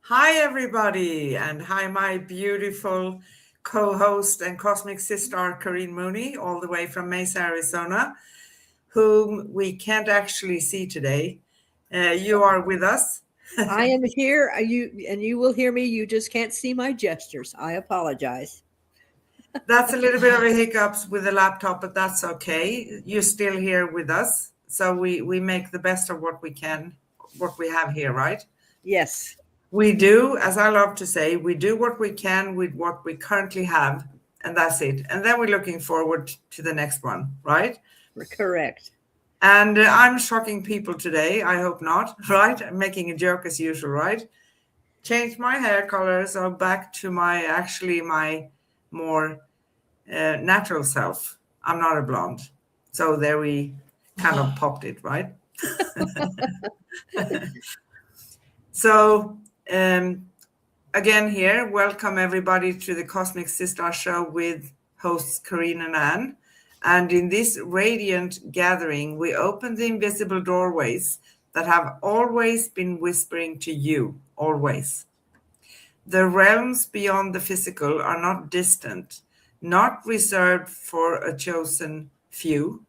Hi, everybody, and hi, my beautiful co-host and cosmic sister, Corinne Mooney, all the way from Mesa, Arizona, whom we can't actually see today. You are with us. I am here. You will hear me. You just can't see my gestures. I apologize. That's a little bit of a hiccups with the laptop, but that's okay. You're still here with us, so we make the best of what we can, what we have here, right? Yes, We do, as I love to say, we do what we can with what we currently have, and that's it. And then we're looking forward to the next one, right? we're correct. And I'm shocking people today. I hope not, right? I'm making a joke as usual, right? Change my hair color, so back to my more natural self. I'm not a blonde. So there we kind of popped it, right? So, um, again, here, welcome everybody to the Cosmic Sis-Stars Show with hosts Corinne and Anne. And in this radiant gathering, we open the invisible doorways that have always been whispering to you, always. The realms beyond the physical are not distant, not reserved for a chosen few,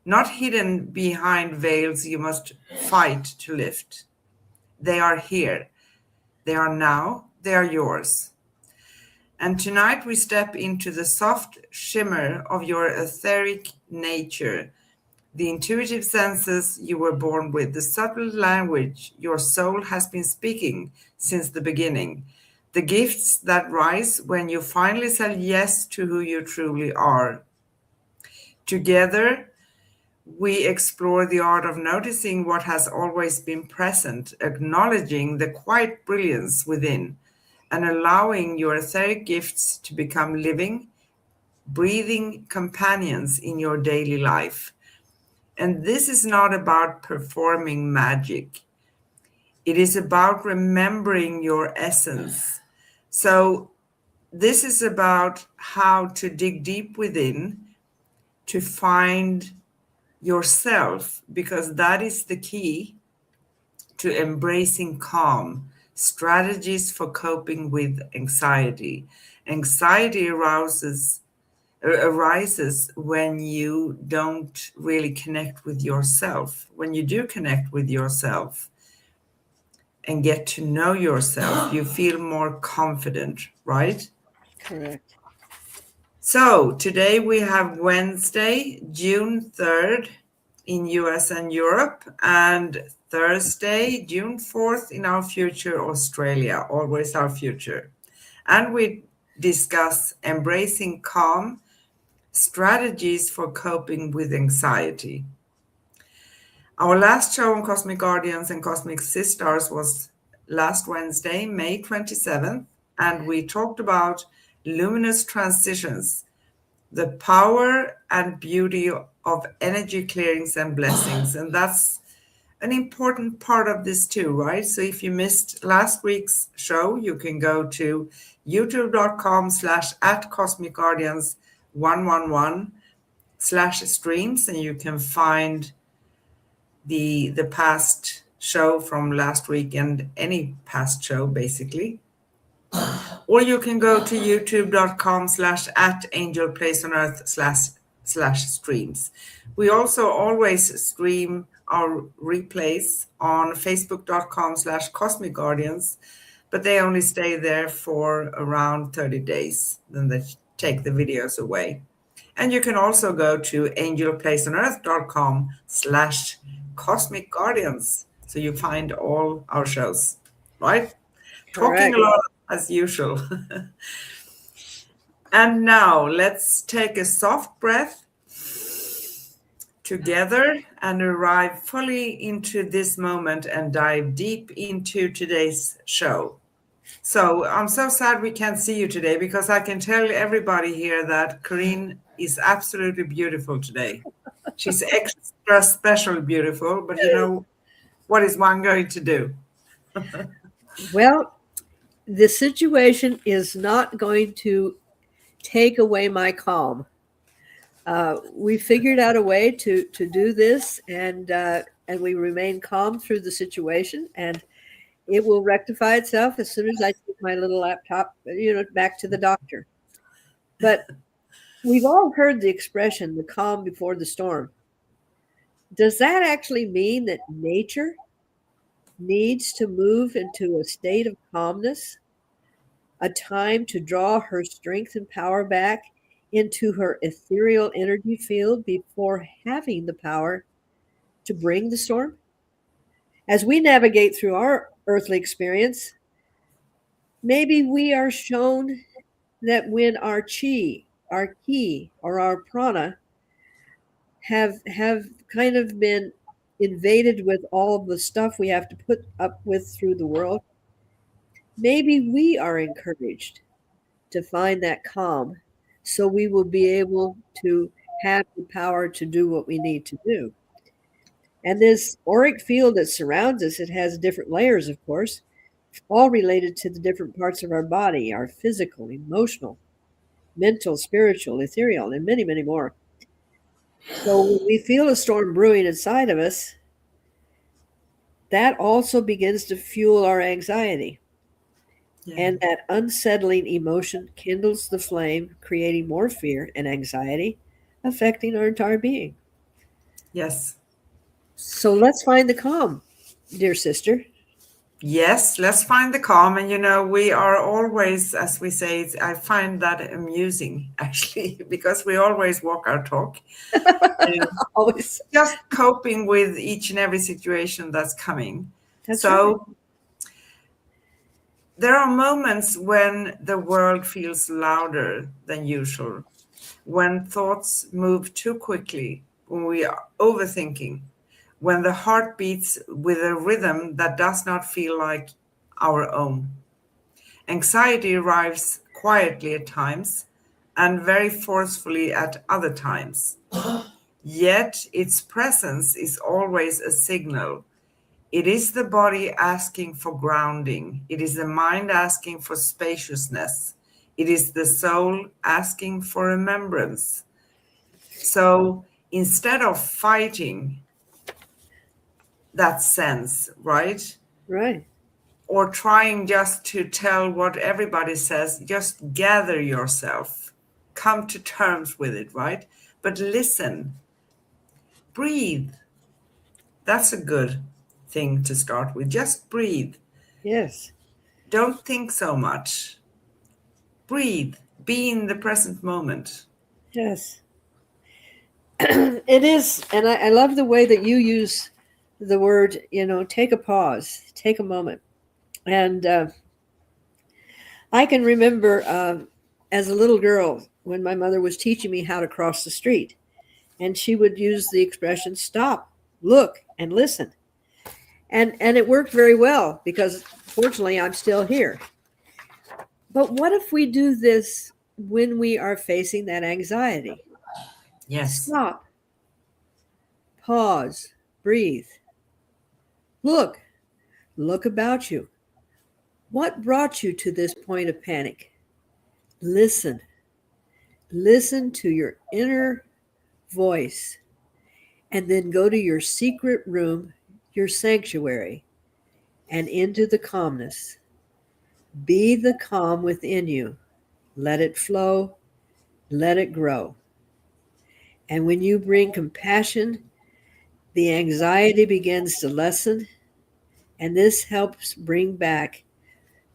not hidden behind veils you must fight to lift. They are here. They are now. They are yours. And tonight we step into the soft shimmer of your etheric nature, the intuitive senses you were born with, the subtle language your soul has been speaking since the beginning, the gifts that rise when you finally say yes to who you truly are. Together, we explore the art of noticing what has always been present, acknowledging the quiet brilliance within, and allowing your etheric gifts to become living, breathing companions in your daily life. And this is not about performing magic, it is about remembering your essence. So, this is about how to dig deep within to find yourself, because that is the key to embracing calm, strategies for coping with anxiety. Anxiety arises when you don't really connect with yourself. When you do connect with yourself and get to know yourself, you feel more confident, right? Correct. So today we have Wednesday, June 3rd in US and Europe, and Thursday, June 4th in our future, Australia, always our future. And we discuss embracing calm, strategies for coping with anxiety. Our last show on Cosmic Guardians and Cosmic Sisters was last Wednesday, May 27th, and we talked about luminous transitions, the power and beauty of energy clearings and blessings. And that's an important part of this too, right? So if you missed last week's show, you can go to youtube.com/at Cosmic Guardians 111/streams, and you can find the past show from last week and any past show basically. Or you can go to youtube.com/at angel place on earth slash streams. We also always stream our replays on facebook.com/cosmic guardians, but they only stay there for around 30 days. Then they take the videos away. And you can also go to angelplaceonearth.com/cosmic guardians. So you find all our shows, right? Talking a Correct. lot as usual. And now let's take a soft breath together and arrive fully into this moment and dive deep into today's show. So I'm so sad we can't see you today, because I can tell everybody here that Corinne is absolutely beautiful today. She's extra special beautiful, but you know, what is one going to do? Well, the situation is not going to take away my calm. We figured out a way to do this, and we remain calm through the situation. And It will rectify itself as soon as I take my little laptop, back to the doctor. But we've all heard the expression, the calm before the storm. Does that actually mean that nature needs to move into a state of calmness, a time to draw her strength and power back into her ethereal energy field before having the power to bring the storm? As we navigate through our earthly experience, maybe we are shown that when our chi, our ki, or our prana have kind of been invaded with all the stuff we have to put up with through the world, maybe we are encouraged to find that calm so we will be able to have the power to do what we need to do. And this auric field that surrounds us, it has different layers, of course, all related to the different parts of our body, our physical, emotional, mental, spiritual, ethereal, and many, many more. So when we feel a storm brewing inside of us, that also begins to fuel our anxiety. Yeah. And that unsettling emotion kindles the flame, creating more fear and anxiety, affecting our entire being. Yes. So let's find the calm, dear sister. Yes, let's find the calm. And we are always, as we say, I find that amusing actually, because we always walk our talk. Always. Just coping with each and every situation that's coming. That's so there are moments when the world feels louder than usual, when thoughts move too quickly, when we are overthinking, when the heart beats with a rhythm that does not feel like our own. Anxiety arrives quietly at times and very forcefully at other times. Yet its presence is always a signal. It is the body asking for grounding. It is the mind asking for spaciousness. It is the soul asking for remembrance. So instead of fighting that sense, right? right. Or trying just to tell what everybody says, just gather yourself, come to terms with it, right? But listen, breathe. That's a good thing to start with. Just breathe. Yes. Don't think so much. Breathe. Be in the present moment. Yes. It is. And I love the way that you use the word, take a pause, take a moment. And I can remember as a little girl when my mother was teaching me how to cross the street, and she would use the expression stop, look, and listen. And it worked very well because fortunately I'm still here. But what if we do this when we are facing that anxiety? Yes. Stop, pause, breathe. Look about you. What brought you to this point of panic? Listen. Listen to your inner voice, and then go to your secret room, your sanctuary, and into the calmness. Be the calm within you. Let it flow, let it grow. And when you bring compassion, the anxiety begins to lessen, and this helps bring back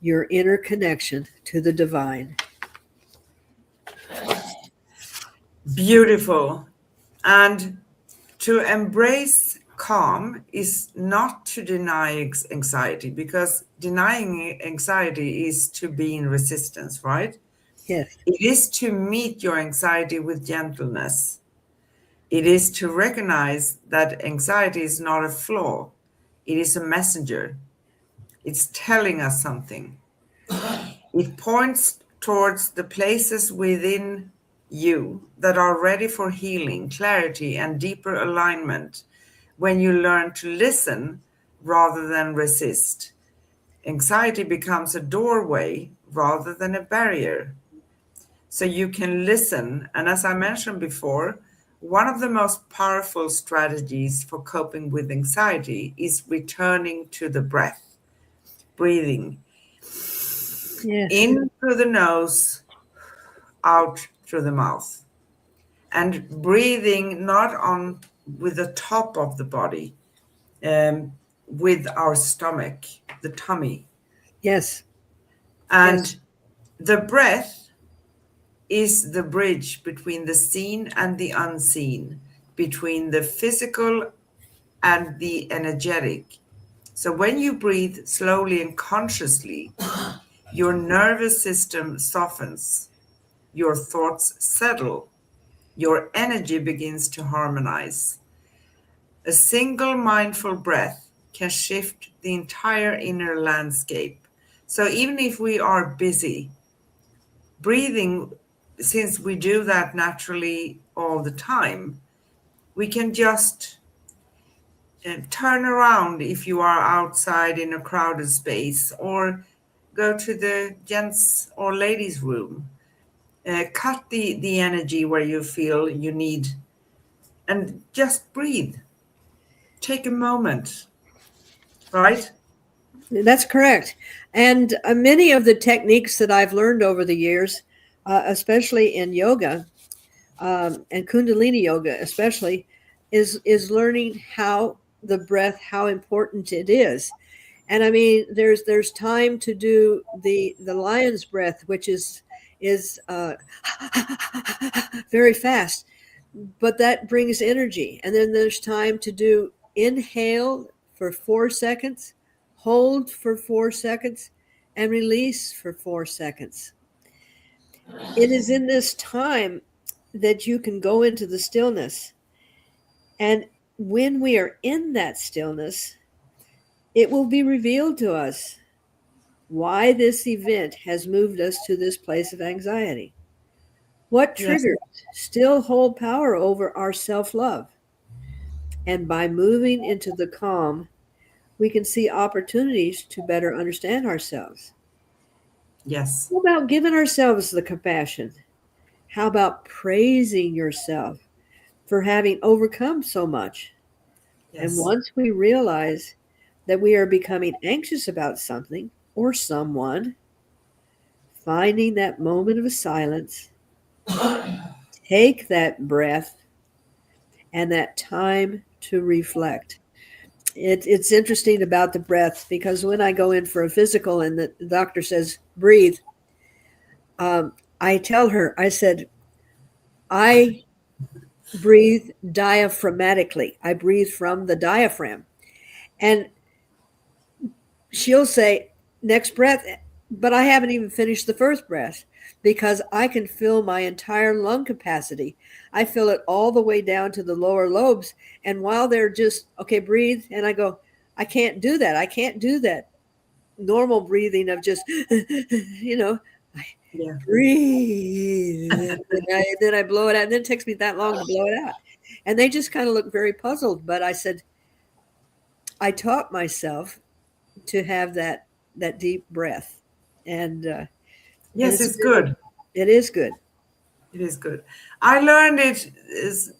your inner connection to the divine. Beautiful. And to embrace calm is not to deny anxiety, because denying anxiety is to be in resistance, right? Yes. It is to meet your anxiety with gentleness. It is to recognize that anxiety is not a flaw. It is a messenger. It's telling us something. It points towards the places within you that are ready for healing, clarity, and deeper alignment when you learn to listen rather than resist. Anxiety becomes a doorway rather than a barrier. So you can listen. And as I mentioned before, one of the most powerful strategies for coping with anxiety is returning to the breath. breathing. Yes. In through the nose, out through the mouth. And breathing not on with the top of the body, with our stomach, the tummy. Yes. And Yes. the breath is the bridge between the seen and the unseen, between the physical and the energetic. So when you breathe slowly and consciously, your nervous system softens, your thoughts settle, your energy begins to harmonize. A single mindful breath can shift the entire inner landscape. So even if we are busy, breathing, since we do that naturally all the time, we can just turn around if you are outside in a crowded space, or go to the gents or ladies room. Cut the energy where you feel you need, and just breathe. Take a moment, right? That's correct. And many of the techniques that I've learned over the years, especially in yoga and Kundalini yoga, especially, is learning how the breath, how important it is. And I mean, there's time to do the lion's breath, which is very fast, but that brings energy. And then there's time to do inhale for 4 seconds, hold for 4 seconds, and release for 4 seconds. It is in this time that you can go into the stillness. And when we are in that stillness, it will be revealed to us why this event has moved us to this place of anxiety. What Yes. triggers still hold power over our self love? And by moving into the calm, we can see opportunities to better understand ourselves. Yes. How about giving ourselves the compassion? How about praising yourself for having overcome so much? And Yes. once we realize that we are becoming anxious about something or someone, finding that moment of silence, take that breath and that time to reflect. It's interesting about the breath because when I go in for a physical and the doctor says, breathe, I tell her, I said, I breathe diaphragmatically. I breathe from the diaphragm. And she'll say, next breath, but I haven't even finished the first breath because I can feel my entire lung capacity. I feel it all the way down to the lower lobes. And while they're just, okay, breathe. And I go, I can't do that. I can't do that normal breathing of just, I Yeah. breathe. And then I blow it out. And then it takes me that long to blow it out. And they just kind of look very puzzled. But I said, I taught myself to have that deep breath. And Yes, it's it's good. it is good. It is good. I learned it is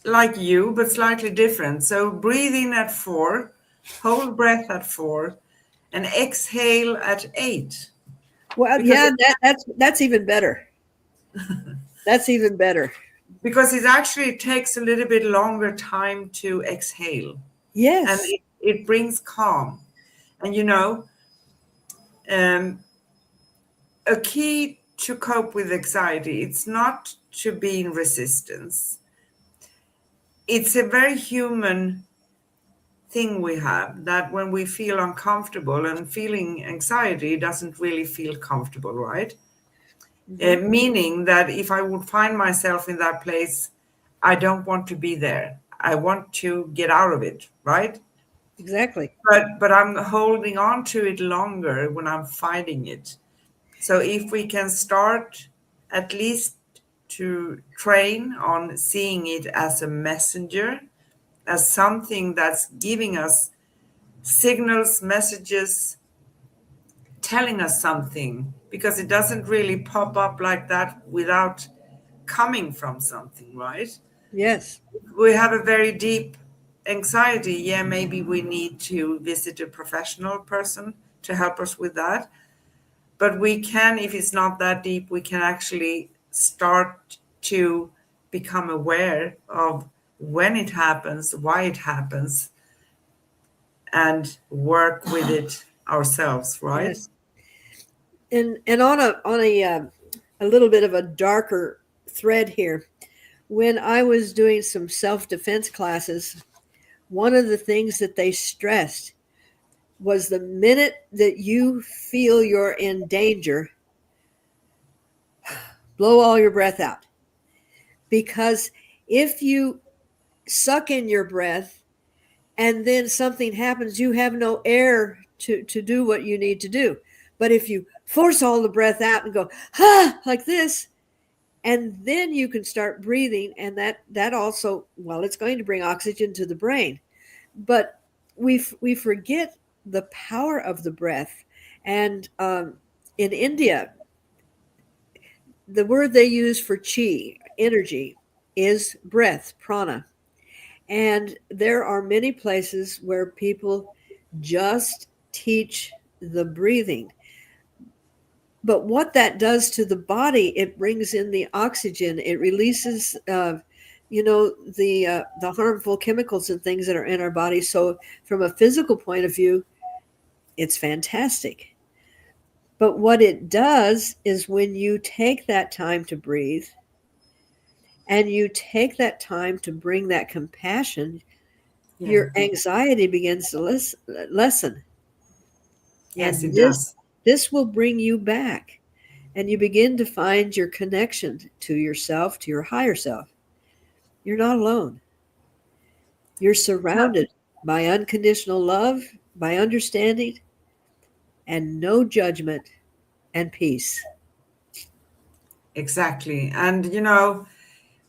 like you, but slightly different. So breathe in at 4, hold breath at 4, and exhale at 8. Well, Because yeah, it, that's even better. That's even better. because it actually takes a little bit longer time to exhale, and Yes. it brings calm. And um, a key to cope with anxiety, it's not to be in resistance. It's a very human thing we have, that when we feel uncomfortable, and feeling anxiety doesn't really feel comfortable, right? Hmm. Meaning that if I would find myself in that place, I don't want to be there. I want to get out of it, right? Exactly. But I'm holding on to it longer when I'm fighting it. So if we can start at least to train on seeing it as a messenger, as something that's giving us signals, messages, telling us something, because it doesn't really pop up like that without coming from something, right? Yes. We have a very deep anxiety. Yeah, maybe we need to visit a professional person to help us with that. But we can, if it's not that deep, we can actually start to become aware of when it happens, why it happens, and work with it ourselves, right? Yes. And on a little bit of a darker thread here, when I was doing some self-defense classes, one of the things that they stressed was the minute that you feel you're in danger, blow all your breath out. Because if you suck in your breath and then something happens, you have no air to do what you need to do. But if you force all the breath out and go, like this, and then you can start breathing, and that also, well, it's going to bring oxygen to the brain. But we forget the power of the breath. And in India, the word they use for chi, energy, is breath, prana. And there are many places where people just teach the breathing. But what that does to the body, it brings in the oxygen, it releases, the harmful chemicals and things that are in our body. So from a physical point of view, it's fantastic. But what it does is when you take that time to breathe and you take that time to bring that compassion, your anxiety begins to lessen. Yes, And it does. this will bring you back. And you begin to find your connection to yourself, to your higher self. You're not alone. You're surrounded by unconditional love, by understanding, and no judgment and peace. Exactly. And,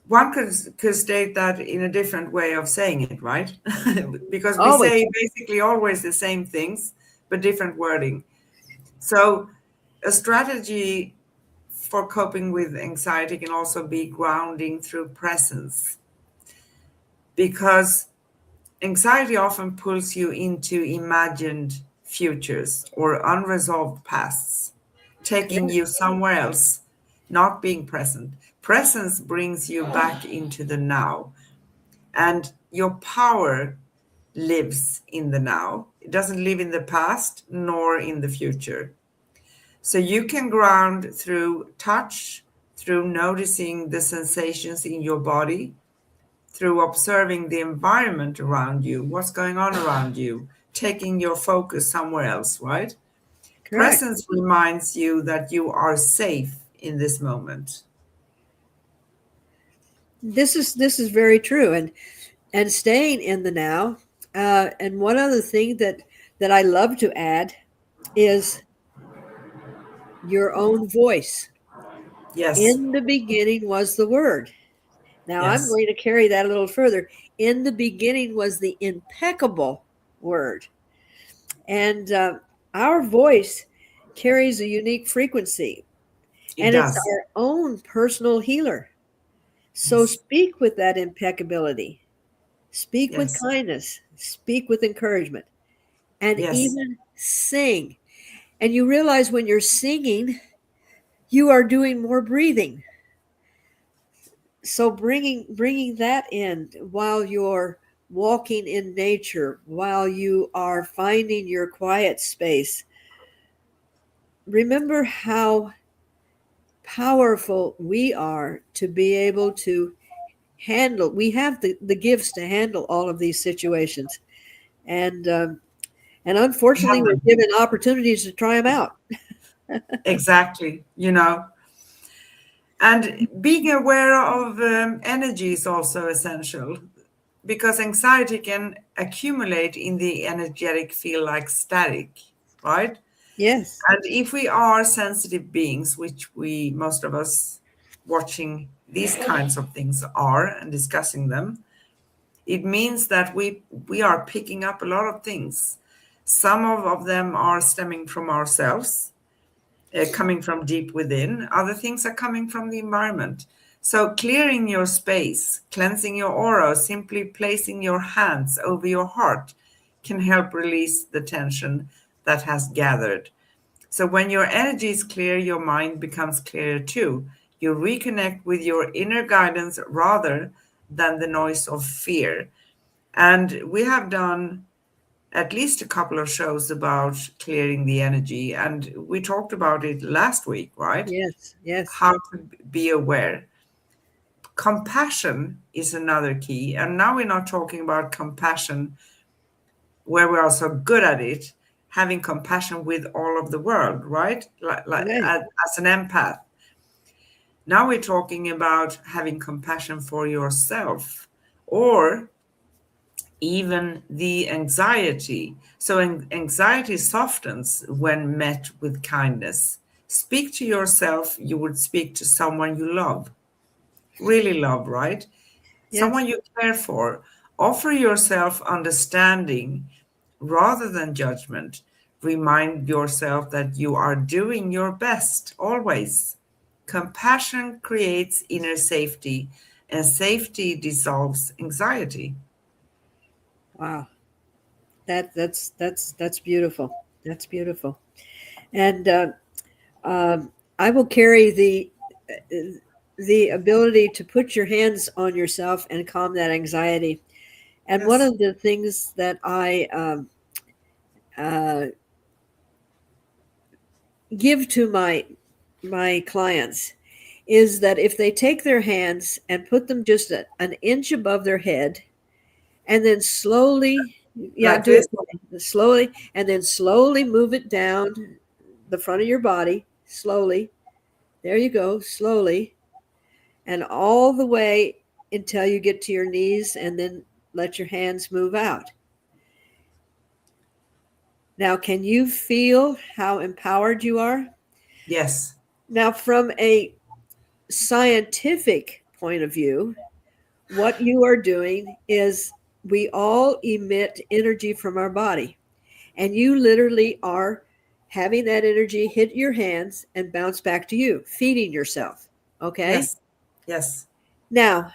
one could state that in a different way of saying it, right? Because we Always. say basically always the same things, but different wording. So, a strategy for coping with anxiety can also be grounding through presence, because anxiety often pulls you into imagined futures or unresolved pasts, taking you somewhere else, not being present. Presence brings you back into the now, and your power lives in the now. It doesn't live in the past nor in the future. So you can ground through touch, through noticing the sensations in your body, through observing the environment around you, what's going on around you, taking your focus somewhere else, right? Correct. Presence reminds you that you are safe in this moment. This is very true. And staying in the now. And one other thing that I love to add is your own voice. Yes, In the beginning was the word. Now I'm yes, going to carry that a little further. In the beginning was the impeccable word. And our voice carries a unique frequency, it and it's does. our own personal healer. So Yes, speak with that impeccability, speak with yes, kindness, speak with encouragement, and yes, even sing. And you realize when you're singing, you are doing more breathing. So bringing that in while you're walking in nature, while you are finding your quiet space, remember how powerful we are to be able to handle. We have the gifts to handle all of these situations, and and we have unfortunately we're them. given opportunities to try them out. Exactly. And being aware of energy is also essential, because anxiety can accumulate in the energetic field like static, right? Yes. And if we are sensitive beings, which we, most of us watching these kinds of things are and discussing them, it means that we are picking up a lot of things. Some of them are stemming from ourselves, coming from deep within. Other things are coming from the environment. So clearing your space, cleansing your aura, simply placing your hands over your heart can help release the tension that has gathered. So when your energy is clear, your mind becomes clearer too. You reconnect with your inner guidance rather than the noise of fear. And we have done at least a couple of shows about clearing the energy. And we talked about it last week, right? Yes, yes, How to be aware. Compassion is another key. And now we're not talking about compassion where we are so good at it, having compassion with all of the world, right? Like right. as an empath. Now we're talking about having compassion for yourself or even the anxiety. So anxiety softens when met with kindness. Speak to yourself, you would speak to someone you love, really love, right? Yes. Someone you care for. Offer yourself understanding rather than judgment. Remind yourself that you are doing your best always. Compassion creates inner safety, and safety dissolves anxiety. Wow. That's beautiful. That's beautiful. And I will carry the ability to put your hands on yourself and calm that anxiety. And one Yes, of the things that I uh, give to my clients is that if they take their hands and put them just an inch above their head, and then slowly, yeah, like do this. it for me. Slowly, and then slowly move it down the front of your body, slowly. There you go, slowly, and all the way until you get to your knees, and then let your hands move out. Now, can you feel how empowered you are? Yes, Now, from a scientific point of view, what you are doing is we all emit energy from our body, and you literally are having that energy hit your hands and bounce back to you, feeding yourself. Okay. yes, yes, Now,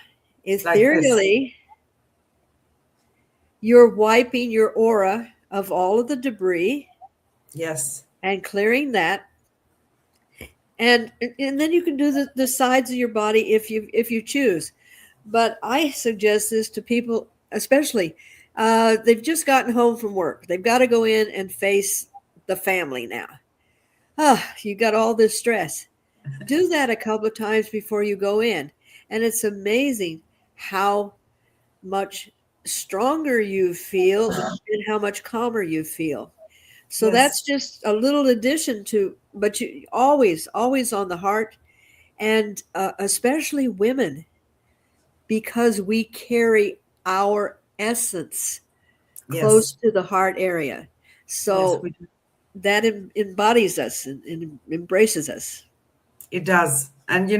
like this. ethereally, you're wiping your aura of all of the debris Yes, and clearing that. And then you can do the sides of your body if you choose. But I suggest this to people, especially they've just gotten home from work. They've got to go in and face the family now. Ah, you got all this stress. Do that a couple of times before you go in. And it's amazing how much stronger you feel and how much calmer you feel. So yes, that's just a little addition to, but you always on the heart, and especially women, because we carry our essence close yes, to the heart area. yes, So that embodies us and embraces us. it does. And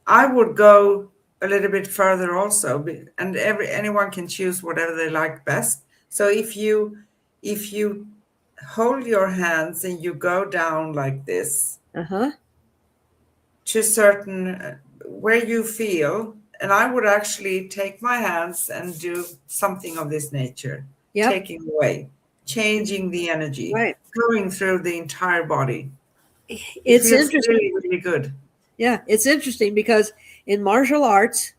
I would go a little bit further also, and anyone can choose whatever they like best. So if you hold your hands and you go down like this Uh huh. to certain where you feel, and I would actually take my hands and do something of this nature, Yep. taking away, changing the energy, Right. going through the entire body. It It's feels interesting. really, really good. Yeah, it's interesting because in martial arts,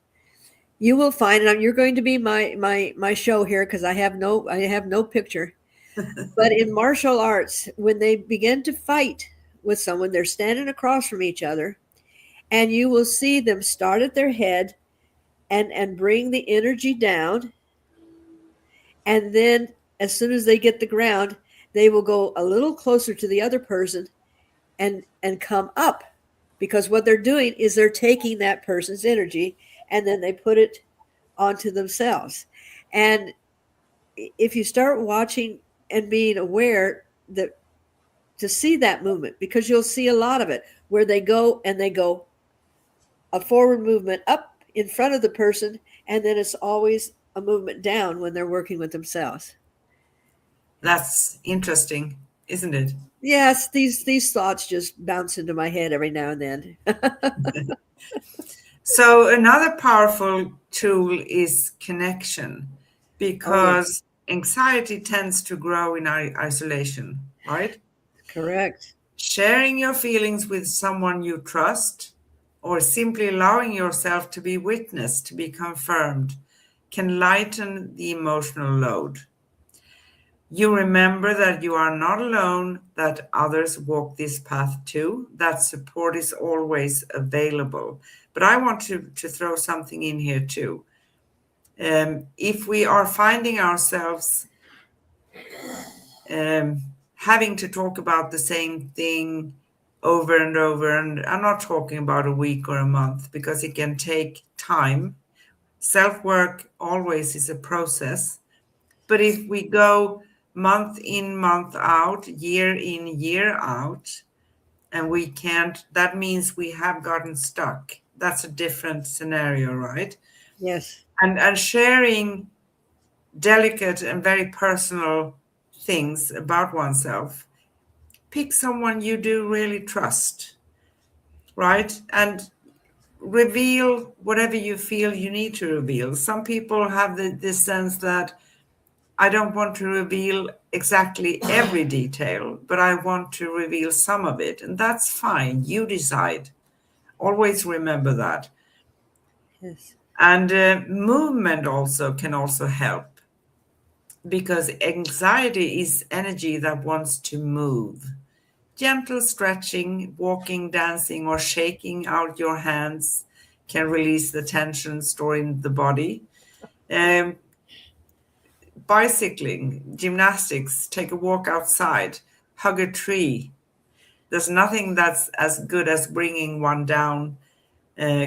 you will find, and you're going to be my show here because I have no picture. But in martial arts, when they begin to fight with someone, they're standing across from each other, and you will see them start at their head and bring the energy down, and then as soon as they get the ground, they will go a little closer to the other person and come up, because what they're doing is they're taking that person's energy and then they put it onto themselves. And if you start watching and being aware that to see that movement, because you'll see a lot of it where they go a forward movement up in front of the person, and then it's always a movement down when they're working with themselves. That's interesting, isn't it? Yes, these thoughts just bounce into my head every now and then. So another powerful tool is connection, Oh yeah. because anxiety tends to grow in isolation, right? Correct. Sharing your feelings with someone you trust or simply allowing yourself to be witnessed, to be confirmed, can lighten the emotional load. You remember that you are not alone, that others walk this path too, that support is always available. But I want to throw something in here too. If we are finding ourselves having to talk about the same thing over and over, and I'm not talking about a week or a month because it can take time. Self work always is a process. But if we go month in, month out, year in, year out, and we can't, that means we have gotten stuck. That's a different scenario, right? Yes. And sharing delicate and very personal things about oneself, pick someone you do really trust, right? And reveal whatever you feel you need to reveal. Some people have this sense that I don't want to reveal exactly every detail, but I want to reveal some of it. And that's fine. You decide. Always remember that. Yes. And movement also can also help because anxiety is energy that wants to move. Gentle stretching, walking, dancing, or shaking out your hands can release the tension stored in the body. Um, Bicycling, gymnastics, take a walk outside, hug a tree. There's nothing that's as good as bringing one down,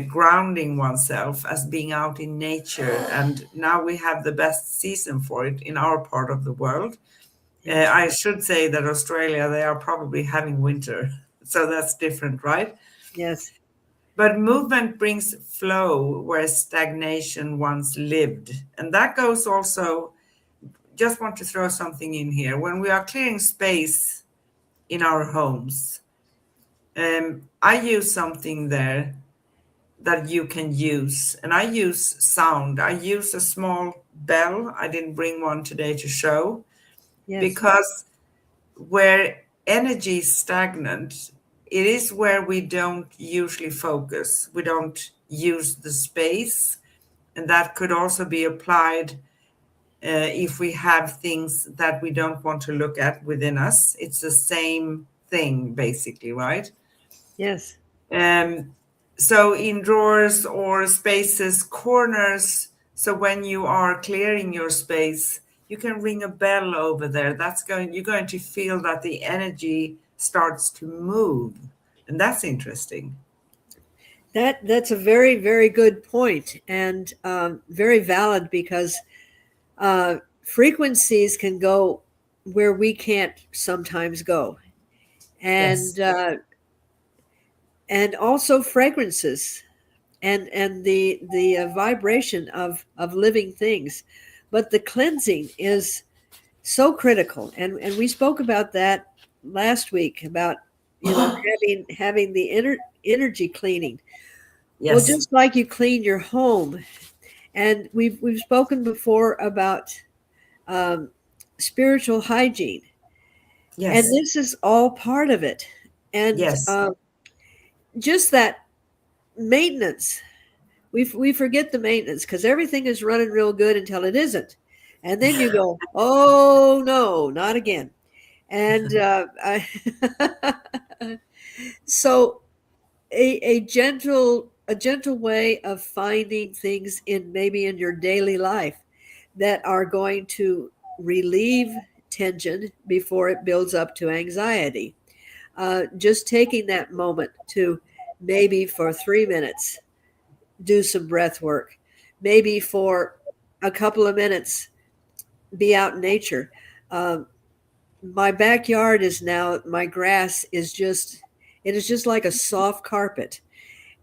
grounding oneself, as being out in nature. And now we have the best season for it in our part of the world. Yes. I should say that Australia, they are probably having winter. So that's different, right? Yes. But movement brings flow where stagnation once lived. And that goes also, just want to throw something in here. When we are clearing space in our homes, I use something there that you can use. And I use sound. I use a small bell. I didn't bring one today to show Yes. because where energy is stagnant, it is where we don't usually focus. We don't use the space. And that could also be applied if we have things that we don't want to look at within us. It's the same thing, basically, right? Yes. Um, so in drawers or spaces, corners. So when you are clearing your space, you can ring a bell over there. You're going to feel that the energy starts to move. And that's interesting. That's a very, very good point, and very valid, because frequencies can go where we can't sometimes go, Yes. and also fragrances, and the vibration of living things. But the cleansing is so critical, and we spoke about that last week, about having the energy cleaning. Well, Yes. just like you clean your home, and we've spoken before about um, spiritual hygiene, and Yes. this is all part of it. And Yes. just that maintenance, we forget the maintenance, because everything is running real good until it isn't, and then you go, oh no, not again. And so a gentle way of finding things in, maybe in your daily life, that are going to relieve tension before it builds up to anxiety. Just taking that moment to, maybe for 3 minutes, do some breath work. Maybe for a couple of minutes, be out in nature. Uh, my backyard is now, my grass is just, it is just like a soft carpet.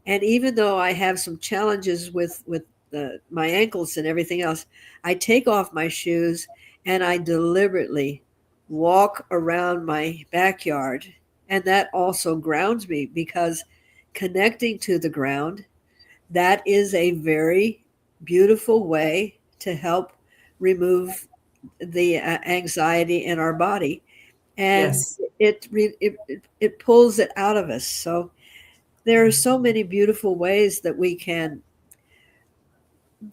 And even though I have some challenges with my ankles and everything else, I take off my shoes and I deliberately walk around my backyard. And that also grounds me, because connecting to the ground, that is a very beautiful way to help remove the anxiety in our body, and Yes. it pulls it out of us. So there are so many beautiful ways that we can.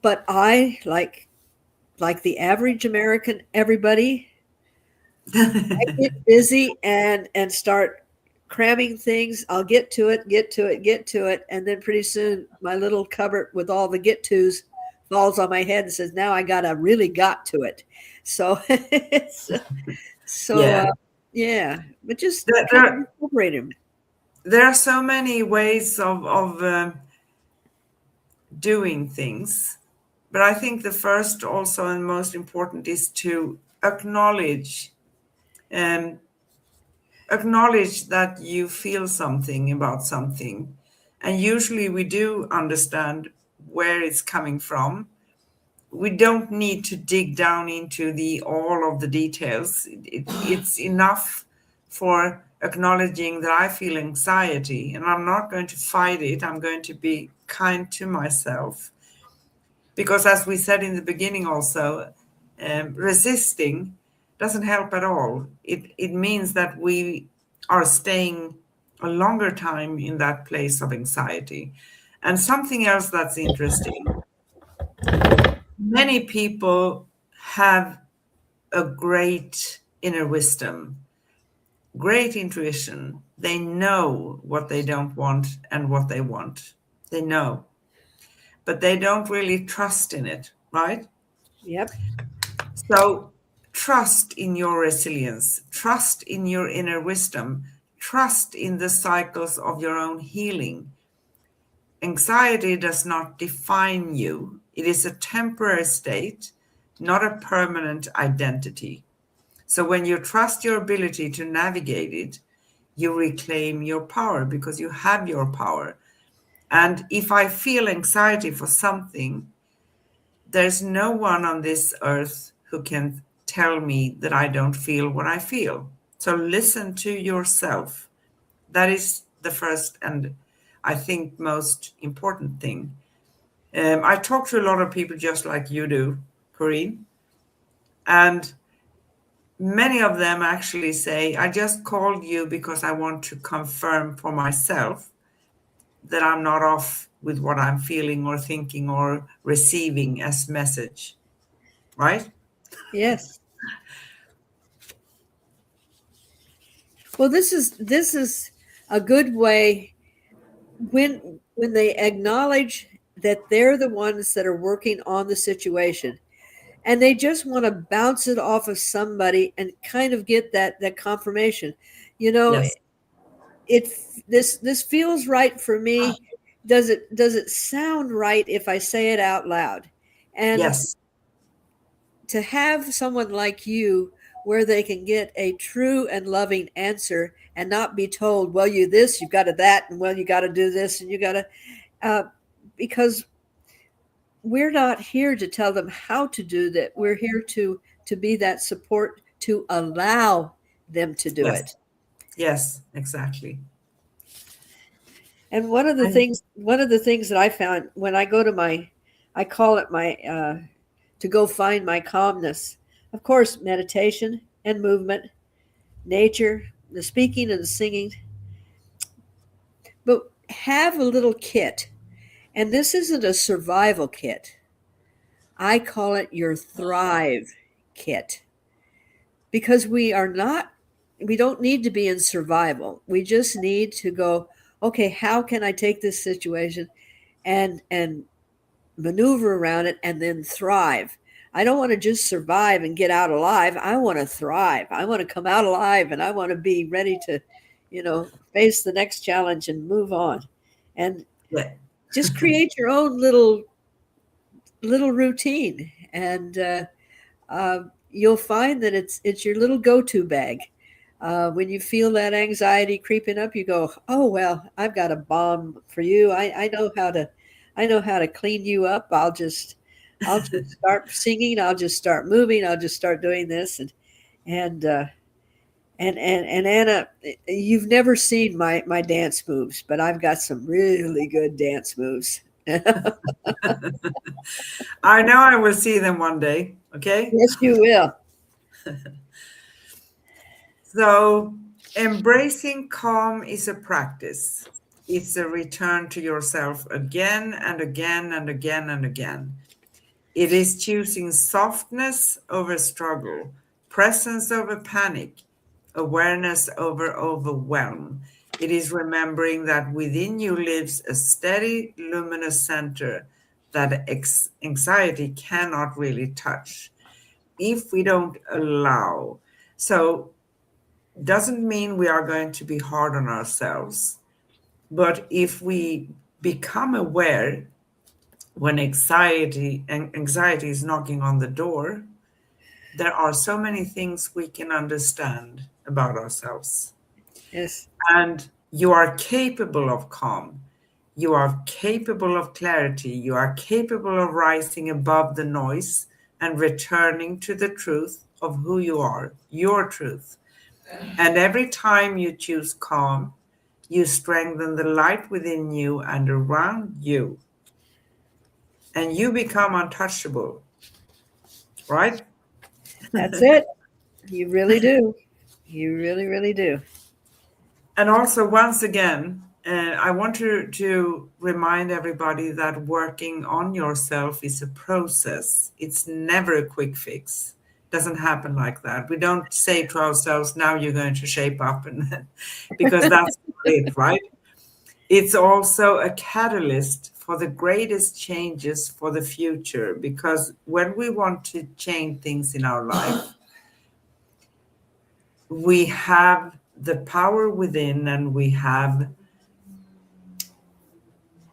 But I like the average American, everybody, I get busy and start cramming things. I'll get to it, get to it, get to it, and then pretty soon my little cupboard with all the get tos falls on my head and says, "Now I really got to it." So it's so Yeah. yeah, but just There, kind of there, incorporate them. there are so many ways of doing things. But I think the first, also, and most important is to um, acknowledge that you feel something about something. And usually we do understand where it's coming from. We don't need to dig down into the all of the details. It's enough for acknowledging that I feel anxiety, and I'm not going to fight it. I'm going to be kind to myself, because as we said in the beginning also, resisting doesn't help at all. It means that we are staying a longer time in that place of anxiety. And something else that's interesting, many people have a great inner wisdom, great intuition. They know what they don't want and what they want. They know, but they don't really trust in it, right? Yep. So trust in your resilience, trust in your inner wisdom, trust in the cycles of your own healing. Anxiety does not define you, it is a temporary state, not a permanent identity. So when you trust your ability to navigate it, you reclaim your power because you have your power. And if I feel anxiety for something, there's no one on this earth who can tell me that I don't feel what I feel. So listen to yourself. That is the first and I think most important thing. I talk to a lot of people just like you do, Corinne, and many of them actually say, I just called you because I want to confirm for myself that I'm not off with what I'm feeling or thinking or receiving as message, right? Yes. Well, this is a good way when they acknowledge that they're the ones that are working on the situation, and they just want to bounce it off of somebody and kind of get that confirmation. You know, Yes. it this feels right for me. Does it sound right if I say it out loud? And Yes. to have someone like you where they can get a true and loving answer and not be told, well, you this, you've got to that, and well, you got to do this, and you got to uh, because we're not here to tell them how to do that. We're here to be that support to allow them to do Yes. it. Yes. Exactly. And one of the things that I found when I go to I call it my to go find my calmness. Of course, meditation and movement, nature, the speaking and the singing, but have a little kit. And this isn't a survival kit. I call it your thrive kit, because we don't need to be in survival. We just need to go, okay, how can I take this situation and maneuver around it and then thrive? I don't want to just survive and get out alive. I want to thrive. I want to come out alive, and I want to be ready to, face the next challenge and move on. And Yeah. just create your own little routine, and you'll find that it's your little go-to bag. When you feel that anxiety creeping up, you go, "Oh well, I've got a bomb for you. I know how to clean you up. I'll just start singing. I'll just start moving. I'll just start doing this." And uh, and Anna, you've never seen my dance moves, but I've got some really good dance moves. I know I will see them one day. Okay. Yes, you will. So, embracing calm is a practice. It's a return to yourself again and again and again and again. It is choosing softness over struggle, presence over panic, awareness over overwhelm. It is remembering that within you lives a steady, luminous center that anxiety cannot really touch if we don't allow. So, doesn't mean we are going to be hard on ourselves, but if we become aware when anxiety is knocking on the door, there are so many things we can understand about ourselves. Yes, And you are capable of calm. You are capable of clarity. You are capable of rising above the noise and returning to the truth of who you are, your truth. And every time you choose calm, you strengthen the light within you and around you. And you become untouchable, right? that's it. You really do. You really, really do. And also, once again, I want to remind everybody that working on yourself is a process. It's never a quick fix. Doesn't happen like that. We don't say to ourselves, now you're going to shape up, and because that's not it, right? It's also a catalyst for the greatest changes for the future, because when we want to change things in our life, we have the power within, and we have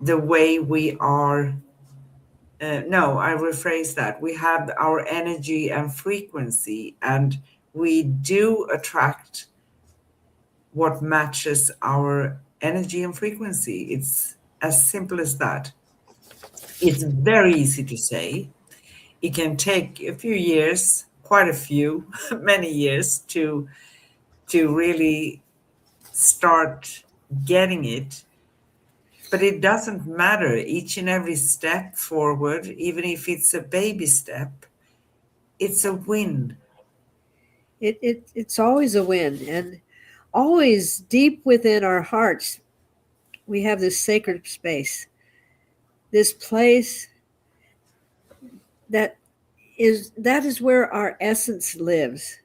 the way we are. No, I rephrase that. We have our energy and frequency, and we do attract what matches our energy and frequency. It's as simple as that. It's very easy to say. It can take a few years, quite a few, many years to really start getting it. But it doesn't matter. Each and every step forward, even if it's a baby step, it's a win. It's always a win. And always deep within our hearts, we have this sacred space, this place that is where our essence lives.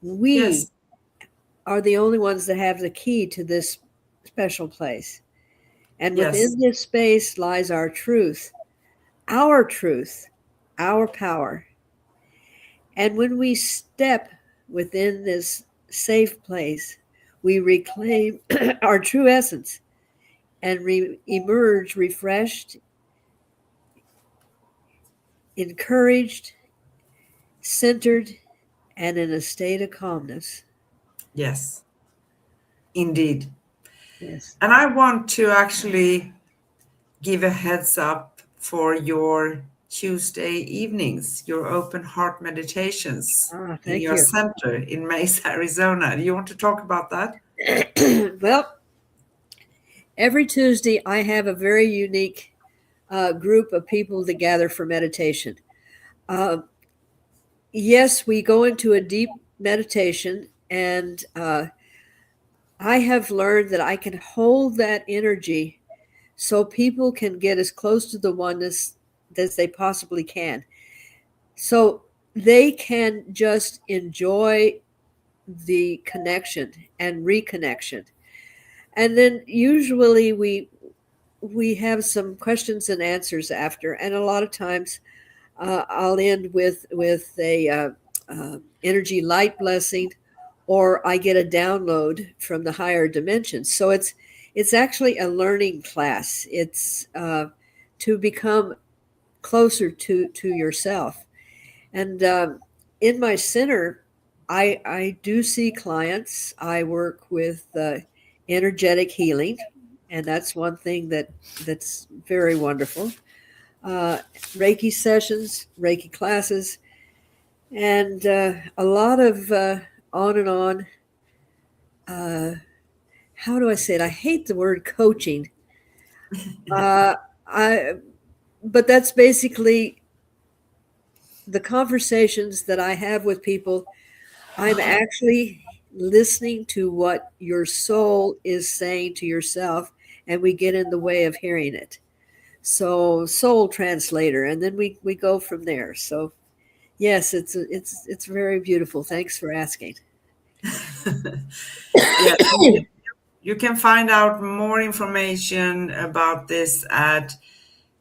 We Yes, are the only ones that have the key to this special place. And yes, within this space lies our truth, our power. And when we step within this safe place, we reclaim our true essence and emerge refreshed, encouraged, centered, and in a state of calmness. yes, indeed. Yes. And I want to actually give a heads up for your Tuesday evenings, your open heart meditations Ah, in thank your you. center in Mesa, Arizona. Do you want to talk about that? Well, every Tuesday I have a very unique group of people to gather for meditation. Uh, yes, we go into a deep meditation, and I have learned that I can hold that energy so people can get as close to the oneness as they possibly can. So they can just enjoy the connection and reconnection. And then usually we have some questions and answers after, and a lot of times I'll end with a energy light blessing, or I get a download from the higher dimensions. So it's actually a learning class. It's to become closer to yourself. And in my center, I do see clients. I work with energetic healing, and that's one thing that's very wonderful. Reiki sessions, Reiki classes, and a lot of on and on. Uh, how do I say it? I hate the word coaching. I but that's basically the conversations that I have with people. I'm actually listening to what your soul is saying to yourself, and we get in the way of hearing it. So soul translator, and then we go from there. So yes, it's very beautiful. Thanks for asking. Yeah, you can find out more information about this at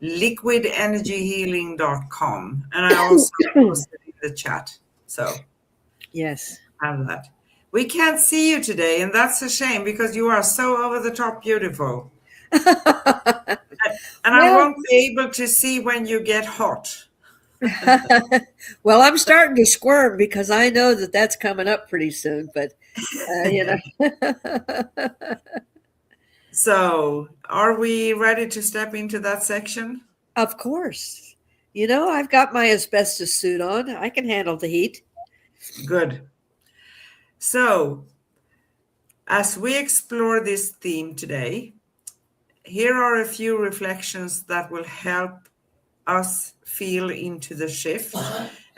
liquidenergyhealing.com. And I also posted in the chat. So Yes. have that. We can't see you today, and that's a shame because you are so over the top beautiful. And I Well, won't be able to see when you get hot. well, I'm starting to squirm because I know that that's coming up pretty soon. But you know, So, are we ready to step into that section? of course, I've got my asbestos suit on. I can handle the heat. Good. So, as we explore this theme today, here are a few reflections that will help us feel into the shift.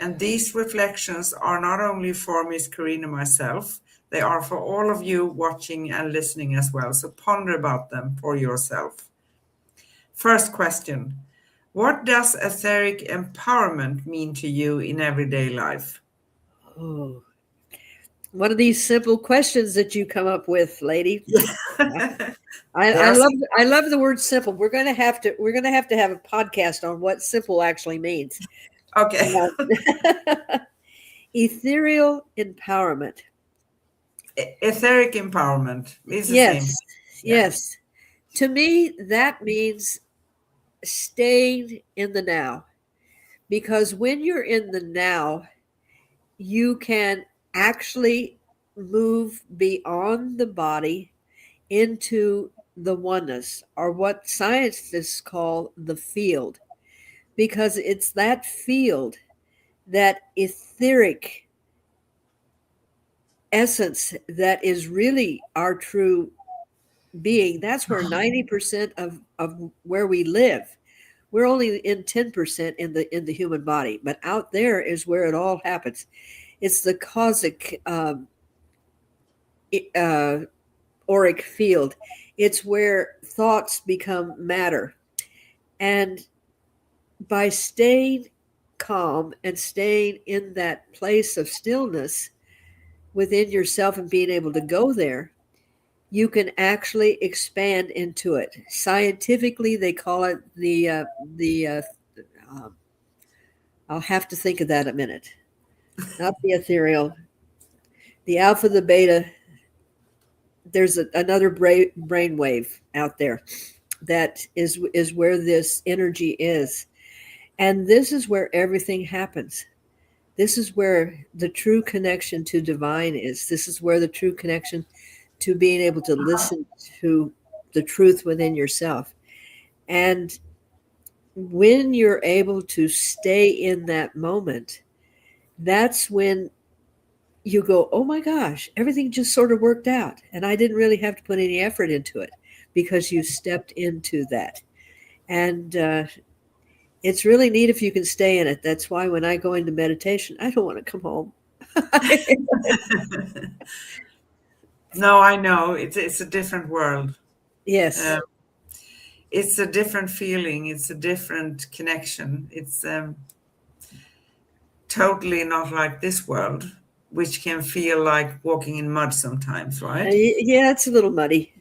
And these reflections are not only for Miss Karina and myself, they are for all of you watching and listening as well. So ponder about them for yourself. First question: what does etheric empowerment mean to you in everyday life? Oh, one of these simple questions that you come up with, lady. I Yes. love the word simple. We're gonna have to have a podcast on what simple actually means. Okay. Ethereal empowerment. Etheric empowerment is the same. Yes, Yeah. yes. To me, that means staying in the now. Because when you're in the now, you can actually move beyond the body into the oneness, or what scientists call the field, because it's that field, that etheric essence, that is really our true being. That's where 90% of where we live. We're only in 10% in the human body, but out there is where it all happens. It's the cosmic uh, auric field. It's where thoughts become matter. And by staying calm and staying in that place of stillness within yourself and being able to go there, you can actually expand into it. Scientifically, they call it the um, I'll have to think of that a minute. Not the ethereal, the alpha, the beta. There's another brain wave out there that is where this energy is, and this is where everything happens. This is where the true connection to divine is. This is where the true connection to being able to listen to the truth within yourself. And when you're able to stay in that moment, that's when you go, oh my gosh, everything just sort of worked out. And I didn't really have to put any effort into it because you stepped into that. And it's really neat if you can stay in it. That's why when I go into meditation, I don't want to come home. No, I know. It's a different world. Yes. Um, it's a different feeling. It's a different connection. It's totally not like this world, which can feel like walking in mud sometimes, right? Yeah, it's a little muddy.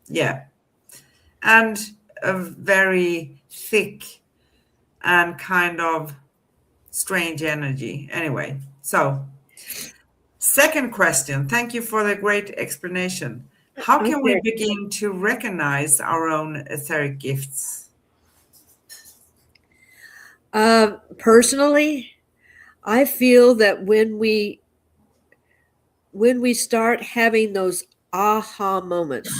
Yeah. And a very thick and kind of strange energy. Anyway, so second question. Thank you for the great explanation. How can we Okay. begin to recognize our own etheric gifts? Personally, I feel that when we start having those aha moments,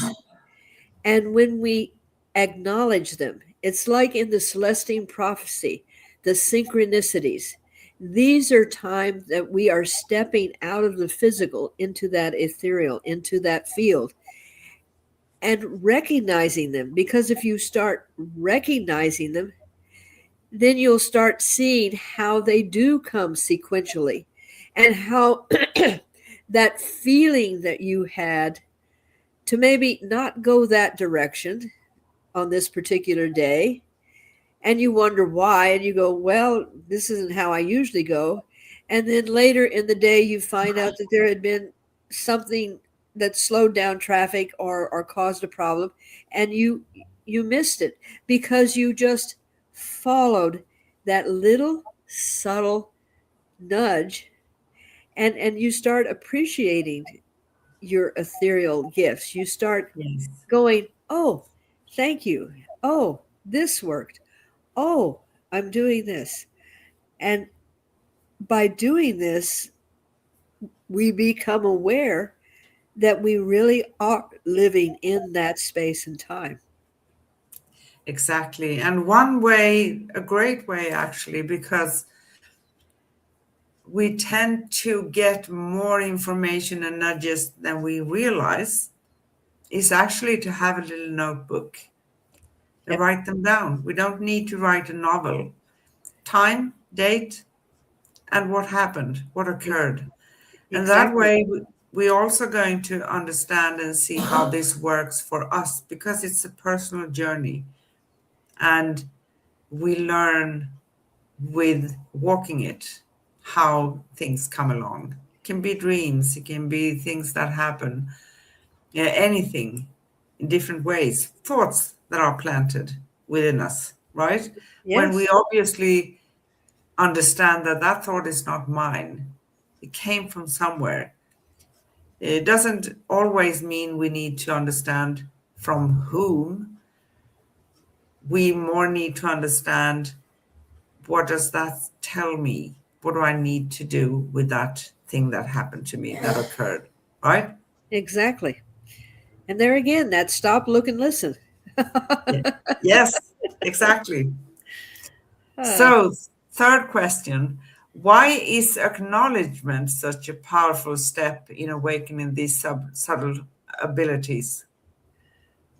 and when we acknowledge them, it's like in the Celestine prophecy, the synchronicities. These are times that we are stepping out of the physical into that ethereal, into that field. and recognizing them. Because if you start recognizing them, then you'll start seeing how they do come sequentially, and how that feeling that you had to maybe not go that direction on this particular day, and you wonder why, and you go, well, this isn't how I usually go. And then later in the day, you find out that there had been something that slowed down traffic, or caused a problem, and you missed it because you just followed that little subtle nudge, and you start appreciating your ethereal gifts. You start Yes. going, oh, thank you. Oh, this worked. Oh, I'm doing this. And by doing this, we become aware that we really are living in that space and time. Exactly. And one way, a great way actually, because we tend to get more information and nudges than we realize, is actually to have a little notebook and Yep. write them down. We don't need to write a novel. Time, date, and what happened, what occurred. And that Exactly. way, we're also going to understand and see how this works for us, because it's a personal journey. And we learn with walking it how things come along. It can be dreams, it can be things that happen, yeah, anything in different ways, thoughts that are planted within us, right? When we Yes, obviously understand that that thought is not mine, it came from somewhere. It doesn't always mean we need to understand from whom. We more need to understand, what does that tell me? What do I need to do with that thing that happened to me, that occurred, right? exactly. And there again, that stop, look, and listen. Yeah. Yes, exactly. Uh, So, third question, why is acknowledgement such a powerful step in awakening these subtle abilities?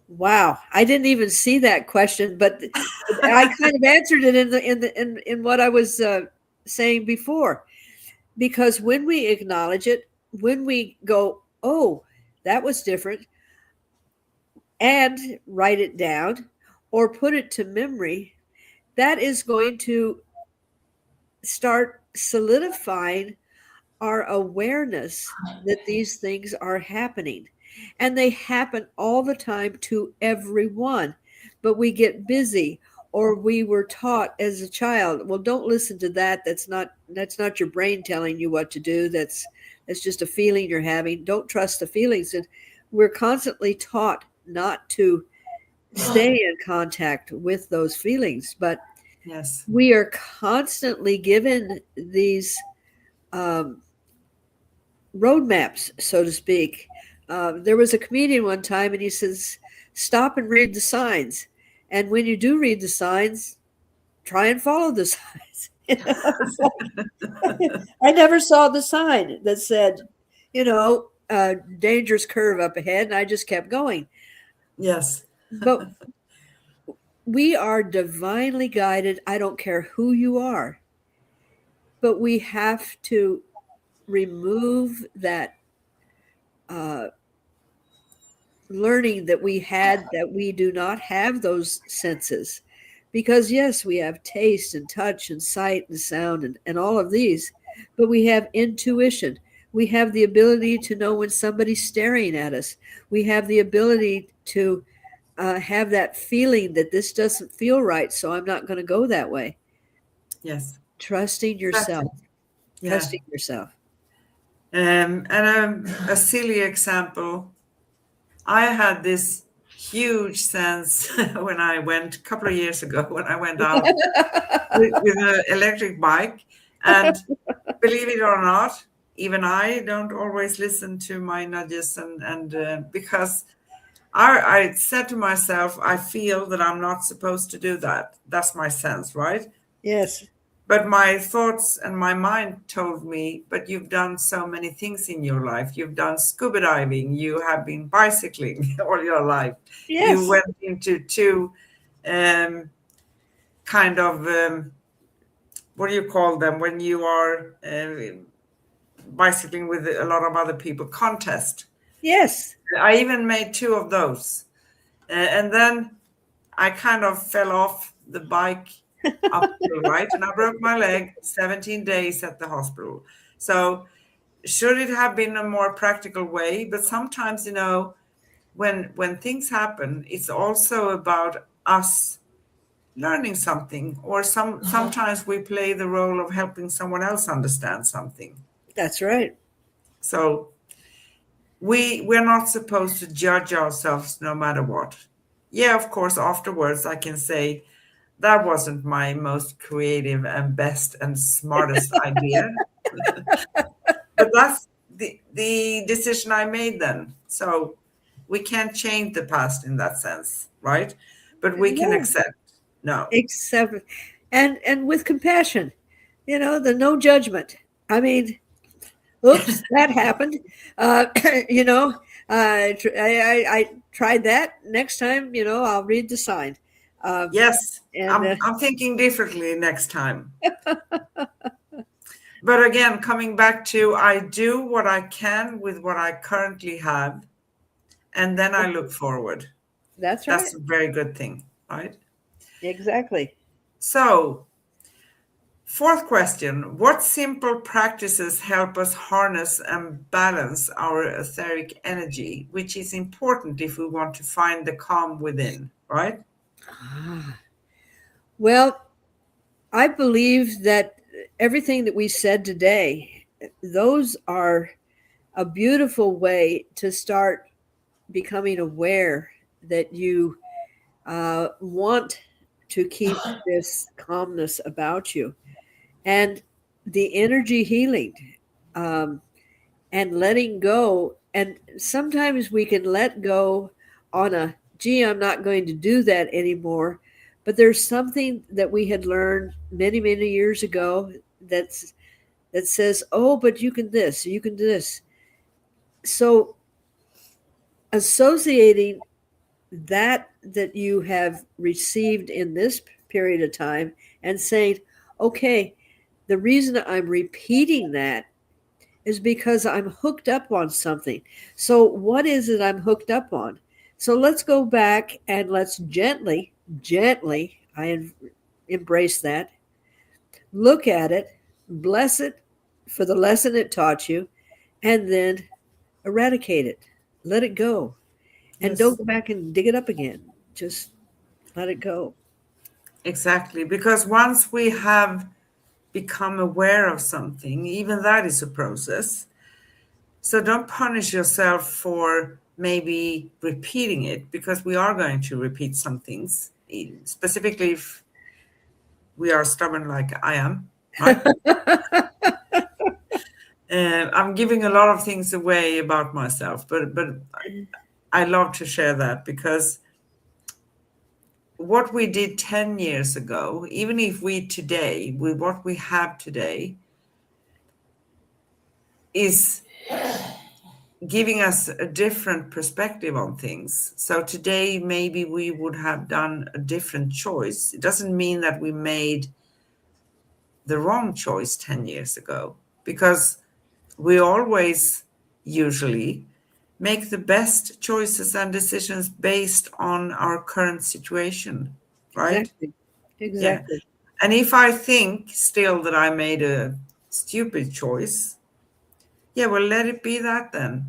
wow, I didn't even see that question, but I kind of answered it in what I was saying before. Because when we acknowledge it, when we go, oh, that was different, and write it down or put it to memory, that is going to start solidifying our awareness that these things are happening. And they happen all the time to everyone. But we get busy, or we were taught as a child, well, don't listen to that. That's not your brain telling you what to do. That's just a feeling you're having. Don't trust the feelings. And we're constantly taught not to stay in contact with those feelings. But Yes. we are constantly given these um, roadmaps, so to speak. There was a comedian one time, and he says, "Stop and read the signs. And when you do read the signs, try and follow the signs." I never saw the sign that said, dangerous curve up ahead, and I just kept going. Yes. But we are divinely guided. I don't care who you are, but we have to remove that uh, learning that we had, that we do not have those senses. Because yes, we have taste and touch and sight and sound, and all of these, but we have intuition. We have the ability to know when somebody's staring at us. We have the ability to have that feeling that this doesn't feel right, so I'm not going to go that way. Yes. Trusting yourself. Exactly. Yeah. Trusting yourself. And a silly example, I had this huge sense when I went a couple of years ago, when I went out with an electric bike. And believe it or not, even I don't always listen to my nudges, and because I said to myself, I feel that I'm not supposed to do that. That's my sense, right? Yes. But my thoughts and my mind told me, but you've done so many things in your life. You've done scuba diving. You have been bicycling all your life. You Yes. went into two kind of, what do you call them when you are bicycling with a lot of other people? Contest. Yes. I even made two of those. And then I kind of fell off the bike uphill, right? And I broke my leg, 17 days at the hospital. So should it have been a more practical way? But sometimes, when things happen, it's also about us learning something, or sometimes we play the role of helping someone else understand something. That's right. So we're not supposed to judge ourselves no matter what. Yeah, of course, afterwards I can say that wasn't my most creative and best and smartest idea, but that's the decision I made then. So we can't change the past in that sense, right? But we can No. accept. No. Except, and with compassion, the no judgment. I mean, oops, that happened. Uh, you know, I tried that. Next time, I'll read the sign. Um, Yes, and I'm thinking differently next time. But again, coming back to I do what I can with what I currently have, and then I look forward. that's right. That's a very good thing, right? Exactly. So, fourth question: what simple practices help us harness and balance our etheric energy, which is important if we want to find the calm within, right? Well, I believe that everything that we said today, those are a beautiful way to start becoming aware that you want to keep this calmness about you, and the energy healing, um, and letting go. And sometimes we can let go on a, gee, I'm not going to do that anymore. But there's something that we had learned many, many years ago that says, oh, but you can this, you can do this. So associating that you have received in this period of time and saying, okay, the reason I'm repeating that is because I'm hooked up on something. So, what is it I'm hooked up on? So, let's go back and let's gently, embrace that, look at it, bless it for the lesson it taught you, and then eradicate it. Let it go. And don't Yes, go back and dig it up again. Just let it go. exactly. Because once we have become aware of something, even that is a process. So don't punish yourself for maybe repeating it, because we are going to repeat some things, specifically if we are stubborn like I am, right? I'm giving a lot of things away about myself, but I love to share that, because what we did 10 years ago, even if we today, with what we have today, is giving us a different perspective on things. So today, maybe we would have done a different choice. It doesn't mean that we made the wrong choice 10 years ago, because we always usually make the best choices and decisions based on our current situation, right? Exactly. Yeah. Exactly. And if I think still that I made a stupid choice, yeah, well, let it be that then,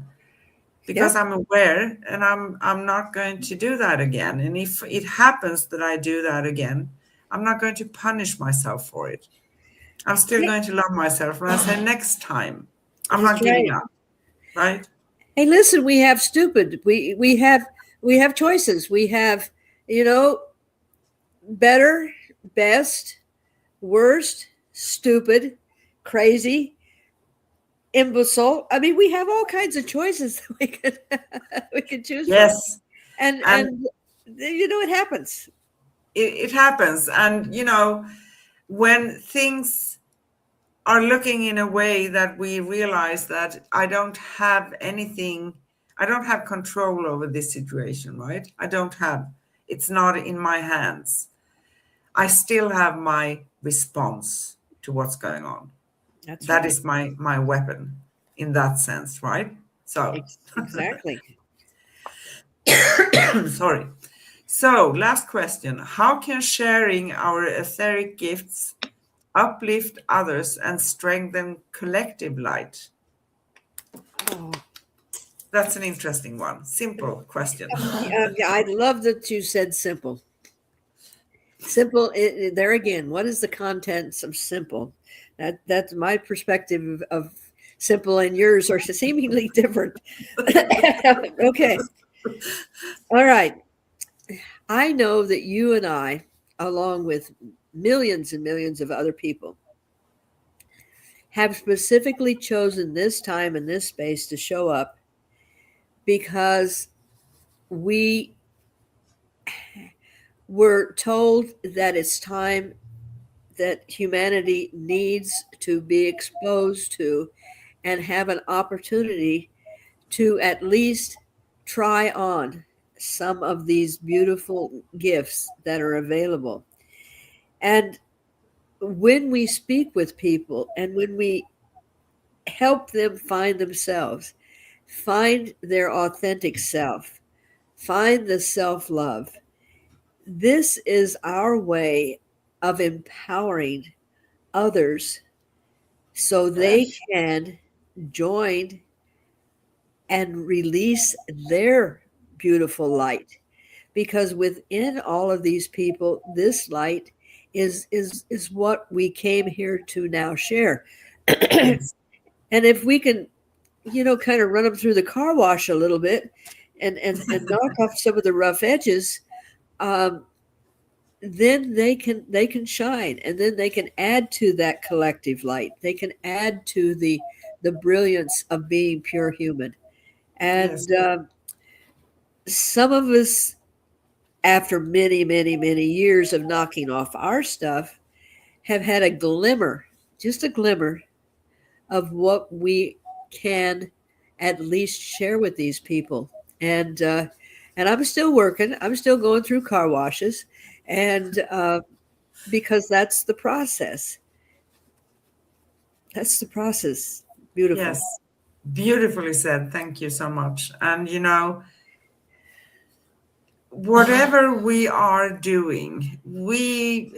because Yep. I'm aware, and I'm not going to do that again. And if it happens that I do that again, I'm not going to punish myself for it. I'm still Yeah, going to love myself. And I say next time, I'm that's not giving right. up, right? Hey, listen, we have stupid. We have choices. We have, you know, better, best, worst, stupid, crazy, imbecile. I mean, we have all kinds of choices that we could we could choose from. Yes. And And it happens. it happens. And, when things are looking in a way that we realize that I don't have anything, I don't have control over this situation, right? It's not in my hands. I still have my response to what's going on. That's That right. is my weapon in that sense, right? So, Exactly. sorry. So, last question. How can sharing our etheric gifts uplift others and strengthen collective light? Oh. That's an interesting one. Simple question. Yeah, I love that you said simple. Simple. There again. What is the contents of simple? That's my perspective of simple, and yours are seemingly different. Okay. All right. I know that you and I, along with millions and millions of other people, have specifically chosen this time and this space to show up because we were told that it's time that humanity needs to be exposed to and have an opportunity to at least try on some of these beautiful gifts that are available. And when we speak with people and when we help them find themselves, find their authentic self, find the self love, this is our way of empowering others so they Yes. can join and release their beautiful light, because within all of these people this light is what we came here to now share. And Yes. if we can, kind of run them through the car wash a little bit and knock off some of the rough edges, um, then they can shine, and then they can add to that collective light. They can add to the brilliance of being pure human. Yes. And some of us, after many many many years of knocking off our stuff, have had a glimmer, just a glimmer, of what we can at least share with these people. And I'm still working. I'm still going through car washes, and because that's the process. That's the process. Beautiful. Yes. Beautifully said. Thank you so much. And whatever we are doing, we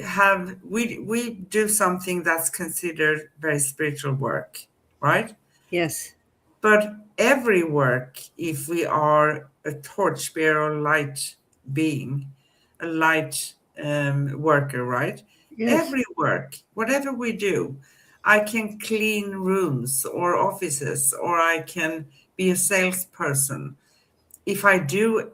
do something that's considered very spiritual work, right? Yes. But every work, if we are a torchbearer light being, a light worker, right? Yes. Every work, whatever we do, I can clean rooms or offices, or I can be a salesperson. If I do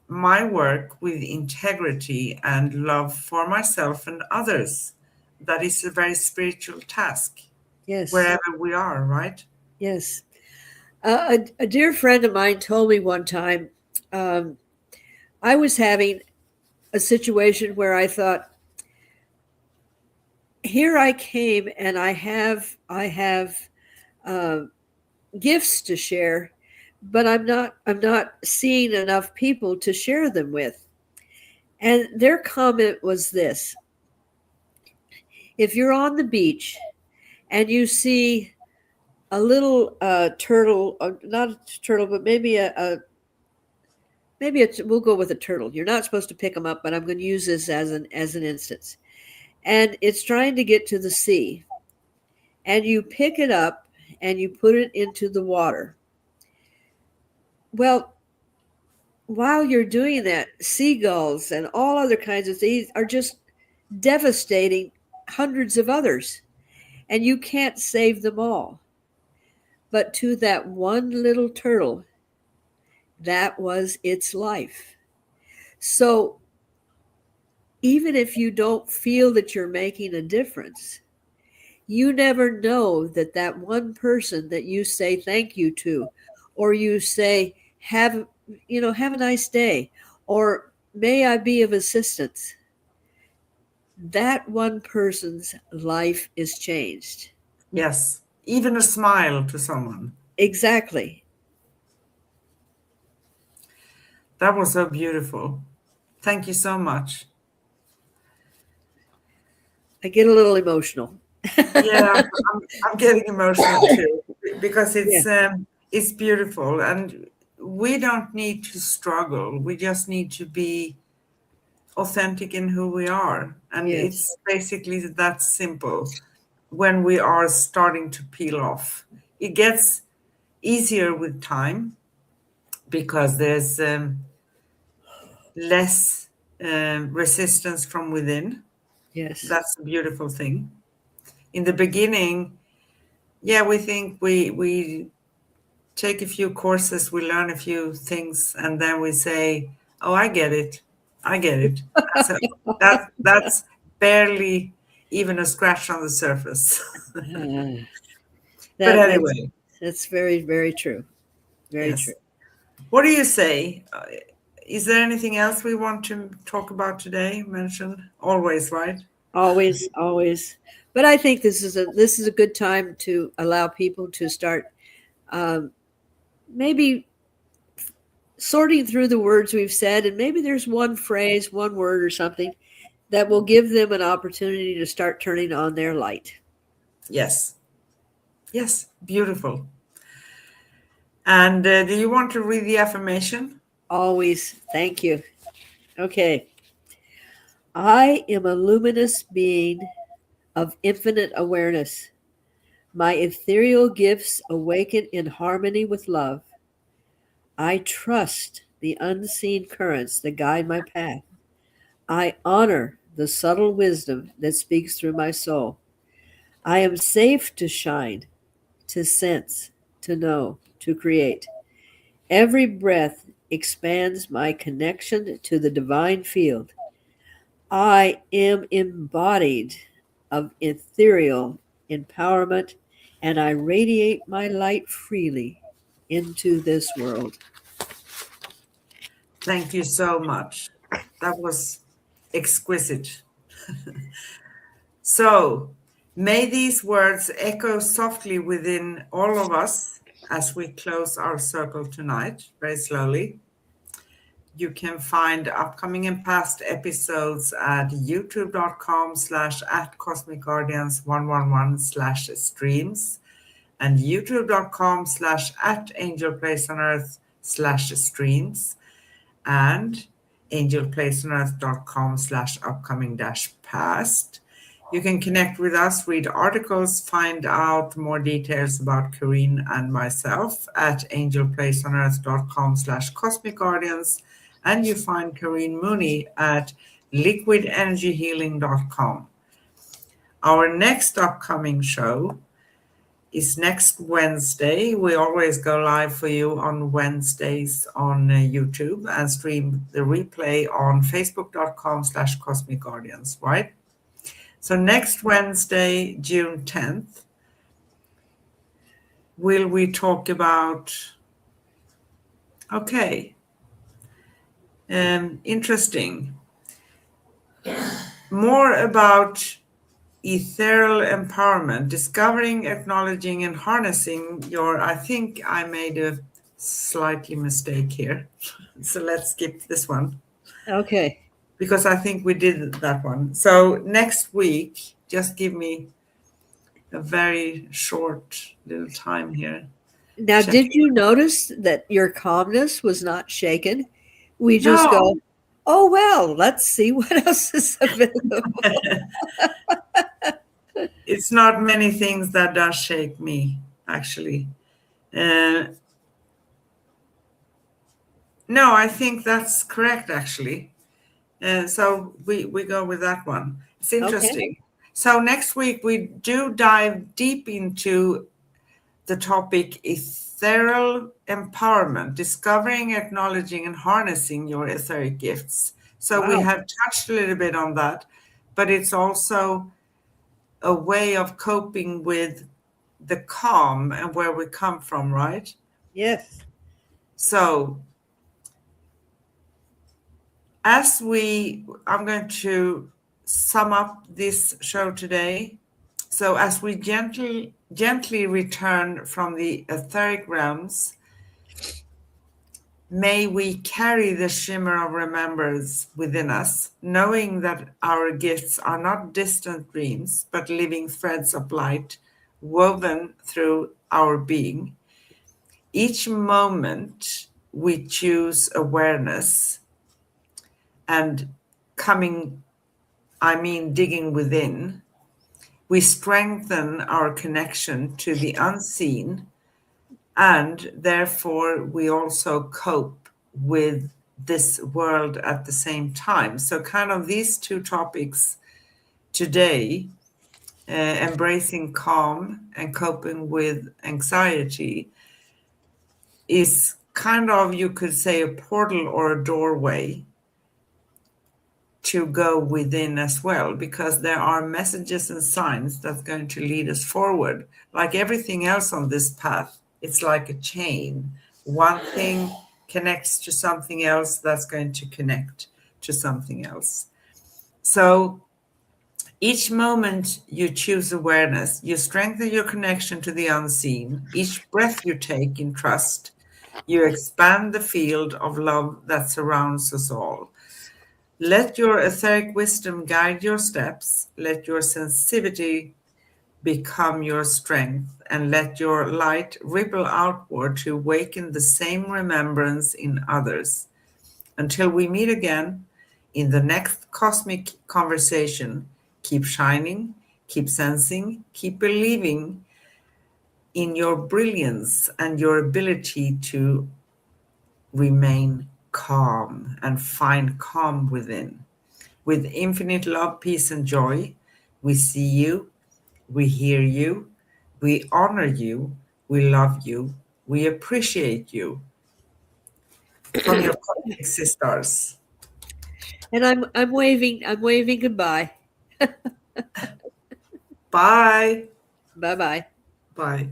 my work with integrity and love for myself and others, that is a very spiritual task, Yes. wherever we are, right? Yes. A dear friend of mine told me one time, um, I was having a situation where I thought, here I came and I have uh, gifts to share, but I'm not seeing enough people to share them with. And their comment was this: if you're on the beach and you see a little turtle, not a turtle, but maybe we'll go with a turtle. You're not supposed to pick them up, but I'm going to use this as an instance. And it's trying to get to the sea, and you pick it up and you put it into the water. Well, while you're doing that, seagulls and all other kinds of things are just devastating hundreds of others, and you can't save them all. But to that one little turtle, that was its life. So even if you don't feel that you're making a difference, you never know that that one person that you say thank you to, or you say, have a nice day, or may I be of assistance, that one person's life is changed. Yes. Even a smile to someone. Exactly. That was so beautiful. Thank you so much. I get a little emotional. Yeah, I'm getting emotional too because Yeah. it's beautiful, and we don't need to struggle. We just need to be authentic in who we are, and Yes. it's basically that simple. When we are starting to peel off, it gets easier with time because there's less resistance from within. Yes. That's a beautiful thing. In the beginning, yeah, we think we take a few courses, we learn a few things, and then we say, "Oh, I get it, I get it." So that's barely even a scratch on the surface. Uh, But that anyway, that's very, very true. Very true. yes. What do you say? Is there anything else we want to talk about today? Mention always, right? Always, always. But I think this is a good time to allow people to start um, maybe sorting through the words we've said, and maybe there's one phrase, one word, or something that will give them an opportunity to start turning on their light. Yes, yes, beautiful. And do you want to read the affirmation? Always. Thank you. Okay. I am a luminous being of infinite awareness. My ethereal gifts awaken in harmony with love. I trust the unseen currents that guide my path. I honor the subtle wisdom that speaks through my soul. I am safe to shine, to sense, to know, to create. Every breath expands my connection to the divine field. I am embodied of ethereal empowerment, and I radiate my light freely into this world. Thank you so much. That was exquisite. So, may these words echo softly within all of us as we close our circle tonight, very slowly. You can find upcoming and past episodes at youtube.com/ at Cosmic Guardians 111 / streams and youtube.com/ at Angel Place on Earth / streams and angelplaceonearth.com / upcoming past. You can connect with us, read articles, find out more details about Karine and myself at angelplaceonearth.com / cosmic guardians. And you find Karine Mooney at liquidenergyhealing.com. Our next upcoming show is next Wednesday. We always go live for you on Wednesdays on YouTube and stream the replay on facebook.com / cosmic guardians, right? So next Wednesday, June 10th, will we talk about, okay, interesting, more about ethereal empowerment, discovering, acknowledging, and harnessing your, I think I made a slightly mistake here. So let's skip this one Okay. because I think we did that one. So next week, just give me a very short little time here. Now, Check. did you notice that your calmness was not shaken? We just No, go, oh, well, let's see what else is available. it's not many things that does shake me, actually. Uh, no, I think that's correct, actually. So we go with that one. It's Okay. interesting. So next week we do dive deep into the topic ethereal empowerment, discovering, acknowledging, and harnessing your etheric gifts. So we Wow. have touched a little bit on that, but it's also a way of coping with the calm and where we come from, right? Yes. So I'm going to sum up this show today. So as we gently return from the etheric realms, may we carry the shimmer of remembrance within us, knowing that our gifts are not distant dreams, but living threads of light woven through our being. Each moment we choose awareness and digging within, we strengthen our connection to the unseen, and therefore we also cope with this world at the same time. So kind of these two topics today, embracing calm and coping with anxiety, is kind of, you could say, a portal or a doorway to go within as well, because there are messages and signs that's going to lead us forward. Like everything else on this path, it's like a chain. One thing connects to something else that's going to connect to something else. So each moment you choose awareness, you strengthen your connection to the unseen. Each breath you take in trust, you expand the field of love that surrounds us all. Let your etheric wisdom guide your steps. Let your sensitivity become your strength, and let your light ripple outward to awaken the same remembrance in others. Until we meet again in the next cosmic conversation, keep shining, keep sensing, keep believing in your brilliance and your ability to remain calm and find calm within. With infinite love, peace, and joy, we see you, we hear you, we honor you, we love you, we appreciate you. From your cosmic sisters. And I'm waving goodbye. Bye. Bye-bye. Bye.